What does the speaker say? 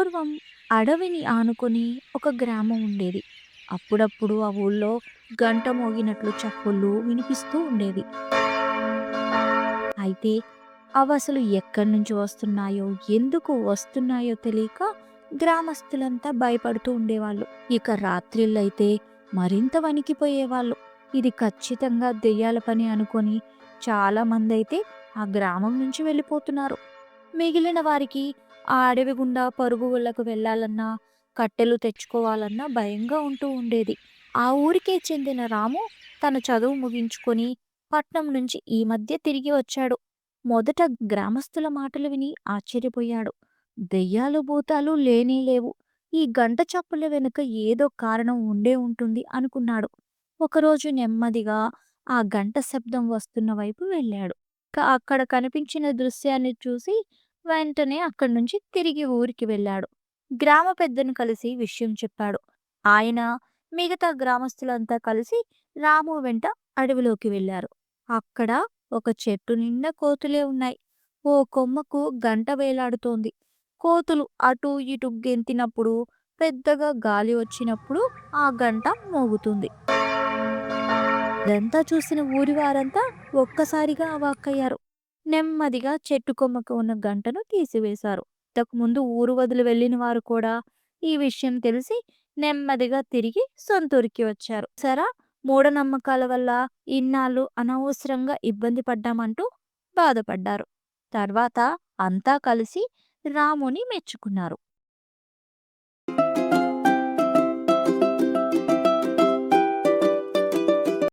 పూర్వం అడవిని ఆనుకొని ఒక గ్రామం ఉండేది. అప్పుడప్పుడు ఆ ఊళ్ళో గంట మోగినట్లు చప్పుళ్ళు వినిపిస్తూ ఉండేవి. అయితే అవసలు ఎక్కడి నుంచి వస్తున్నాయో, ఎందుకు వస్తున్నాయో తెలియక గ్రామస్తులంతా భయపడుతూ ఉండేవాళ్ళు. ఇక రాత్రిళ్ళైతే మరింత వణికిపోయేవాళ్ళు. ఇది ఖచ్చితంగా దెయ్యాల పని అనుకొని చాలామందైతే ఆ గ్రామం నుంచి వెళ్ళిపోతున్నారు. మిగిలిన వారికి ఆ అడవి గుండా పరుగు ఊళ్ళకు వెళ్ళాలన్నా, కట్టెలు తెచ్చుకోవాలన్నా భయంగా ఉంటూ ఉండేది. ఆ ఊరికే చెందిన రాము తన చదువు ముగించుకొని పట్నం నుంచి ఈ మధ్య తిరిగి వచ్చాడు. మొదట గ్రామస్తుల మాటలు విని ఆశ్చర్యపోయాడు. దెయ్యాలు భూతాలు లేనే లేవు. ఈ గంట చప్పుల వెనుక ఏదో కారణం ఉండే ఉంటుంది అనుకున్నాడు. ఒకరోజు నెమ్మదిగా ఆ గంట శబ్దం వస్తున్న వైపు వెళ్ళాడు. అక్కడ కనిపించిన దృశ్యాన్ని చూసి వెంటనే అక్కడి నుంచి తిరిగి ఊరికి వెళ్ళాడు. గ్రామ పెద్దను కలిసి విషయం చెప్పాడు. ఆయన మిగతా గ్రామస్తులంతా కలిసి రాము వెంట అడవిలోకి వెళ్ళారు. అక్కడ ఒక చెట్టు నిండా కోతులే ఉన్నాయి. ఓ కొమ్మకు గంట వేలాడుతోంది. కోతులు అటూ ఇటూ గెంతినప్పుడు, పెద్దగా గాలి వచ్చినప్పుడు ఆ గంట మోగుతుంది. ఇదంతా చూసిన ఊరి వారంతా ఒక్కసారిగా అవాక్కయ్యారు. నెమ్మదిగా చెట్టు కొమ్మకు ఉన్న గంటను తీసివేశారు. ఇంతకుముందు ఊరు వదిలి వెళ్ళిన వారు కూడా ఈ విషయం తెలిసి నెమ్మదిగా తిరిగి సొంతూరికి వచ్చారు. సరా మూఢనమ్మకాల వల్ల ఇన్నాళ్ళు అనవసరంగా ఇబ్బంది పడ్డామంటూ బాధపడ్డారు. తర్వాత అంతా కలిసి రాముని మెచ్చుకున్నారు.